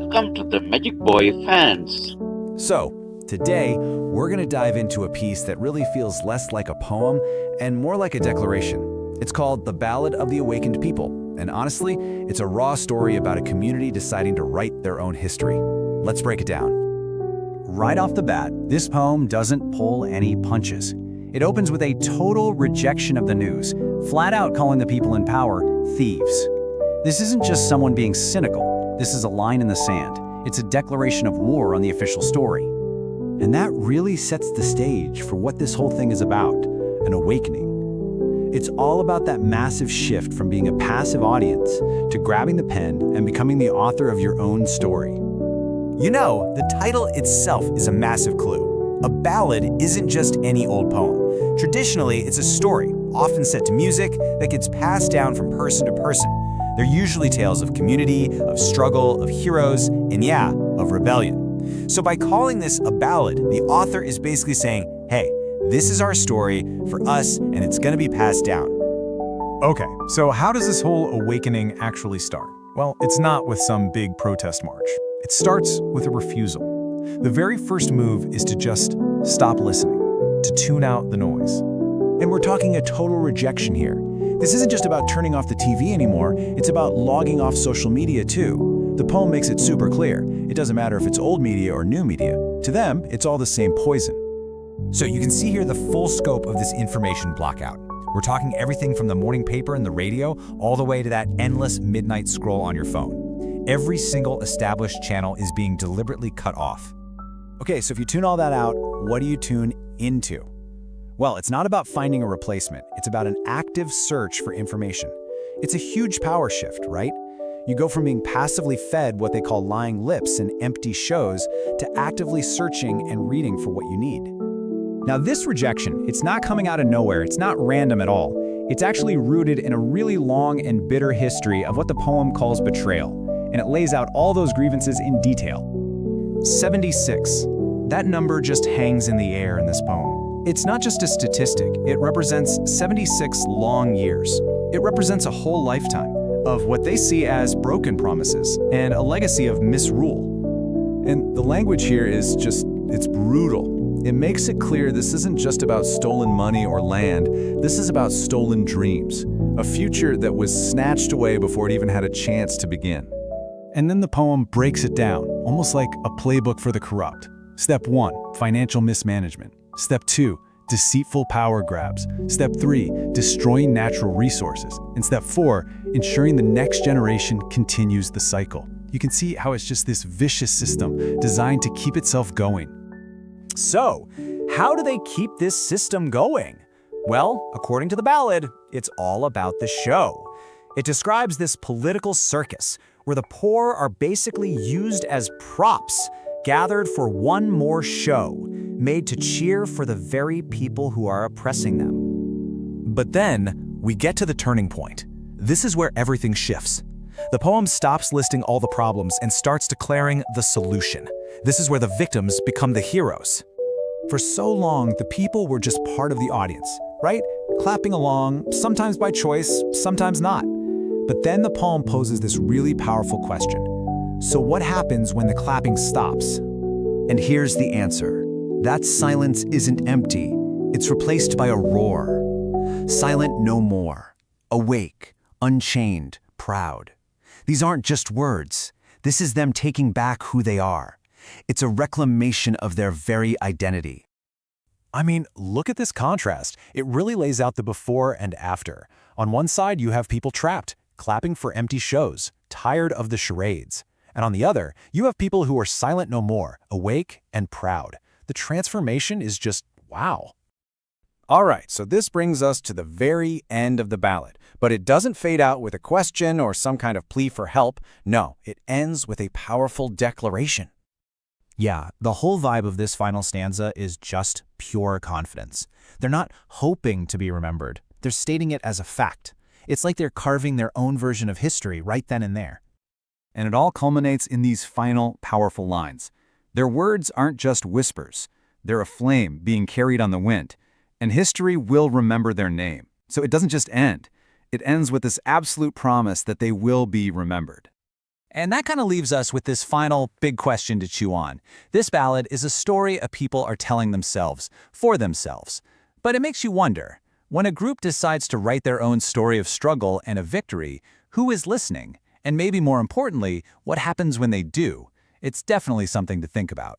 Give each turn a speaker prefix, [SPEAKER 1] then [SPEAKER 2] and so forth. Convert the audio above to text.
[SPEAKER 1] Welcome to the Magic Boy fans.
[SPEAKER 2] So, today, we're going to dive into a piece that really feels less like a poem and more like a declaration. It's called The Ballad of the Awakened People, and honestly, it's a raw story about a community deciding to write their own history. Let's break it down.
[SPEAKER 3] Right off the bat, this poem doesn't pull any punches. It opens with a total rejection of the news, flat out calling the people in power thieves. This isn't just someone being cynical. This is a line in the sand. It's a declaration of war on the official story. And that really sets the stage for what this whole thing is about, an awakening. It's all about that massive shift from being a passive audience to grabbing the pen and becoming the author of your own story. You know, the title itself is a massive clue. A ballad isn't just any old poem. Traditionally, it's a story, often set to music, that gets passed down from person to person. They're usually tales of community, of struggle, of heroes, and yeah, of rebellion. So by calling this a ballad, the author is basically saying, hey, this is our story for us, and it's gonna be passed down.
[SPEAKER 4] Okay, so how does this whole awakening actually start? Well, it's not with some big protest march. It starts with a refusal. The very first move is to just stop listening, to tune out the noise.
[SPEAKER 2] And we're talking a total rejection here. This isn't just about turning off the TV anymore, it's about logging off social media too. The poem makes it super clear. It doesn't matter if it's old media or new media. To them, it's all the same poison.
[SPEAKER 5] So you can see here the full scope of this information blockout. We're talking everything from the morning paper and the radio all the way to that endless midnight scroll on your phone. Every single established channel is being deliberately cut off.
[SPEAKER 3] Okay, so if you tune all that out, what do you tune into? Well, it's not about finding a replacement. It's about an active search for information. It's a huge power shift, right? You go from being passively fed what they call lying lips and empty shows to actively searching and reading for what you need. Now, this rejection, it's not coming out of nowhere. It's not random at all. It's actually rooted in a really long and bitter history of what the poem calls betrayal, and it lays out all those grievances in detail. 76. That number just hangs in the air in this poem. It's not just a statistic, it represents 76 long years. It represents a whole lifetime of what they see as broken promises and a legacy of misrule.
[SPEAKER 2] And the language here is it's brutal. It makes it clear this isn't just about stolen money or land, this is about stolen dreams. A future that was snatched away before it even had a chance to begin.
[SPEAKER 3] And then the poem breaks it down, almost like a playbook for the corrupt. Step 1, financial mismanagement. Step 2, deceitful power grabs. Step 3, destroying natural resources. And step 4, ensuring the next generation continues the cycle. You can see how it's just this vicious system designed to keep itself going. So, how do they keep this system going? Well, according to the ballad, it's all about the show. It describes this political circus where the poor are basically used as props, gathered for one more show, made to cheer for the very people who are oppressing them.
[SPEAKER 5] But then, we get to the turning point. This is where everything shifts. The poem stops listing all the problems and starts declaring the solution. This is where the victims become the heroes.
[SPEAKER 3] For so long, the people were just part of the audience, right? Clapping along, sometimes by choice, sometimes not. But then the poem poses this really powerful question. So what happens when the clapping stops?
[SPEAKER 6] And here's the answer. That silence isn't empty. It's replaced by a roar. Silent no more. Awake, unchained, proud. These aren't just words. This is them taking back who they are. It's a reclamation of their very identity.
[SPEAKER 3] I mean, look at this contrast. It really lays out the before and after. On one side, you have people trapped, clapping for empty shows, tired of the charades. And on the other, you have people who are silent no more, awake and proud. The transformation is just wow. All right, so this brings us to the very end of the ballad, but it doesn't fade out with a question or some kind of plea for help. No, it ends with a powerful declaration.
[SPEAKER 5] Yeah, the whole vibe of this final stanza is just pure confidence. They're not hoping to be remembered. They're stating it as a fact. It's like they're carving their own version of history right then and there.
[SPEAKER 3] And it all culminates in these final, powerful lines. Their words aren't just whispers. They're a flame being carried on the wind. And history will remember their name. So it doesn't just end. It ends with this absolute promise that they will be remembered. And that kind of leaves us with this final big question to chew on. This ballad is a story a people are telling themselves, for themselves. But it makes you wonder, when a group decides to write their own story of struggle and of victory, who is listening? And maybe more importantly, what happens when they do? It's definitely something to think about.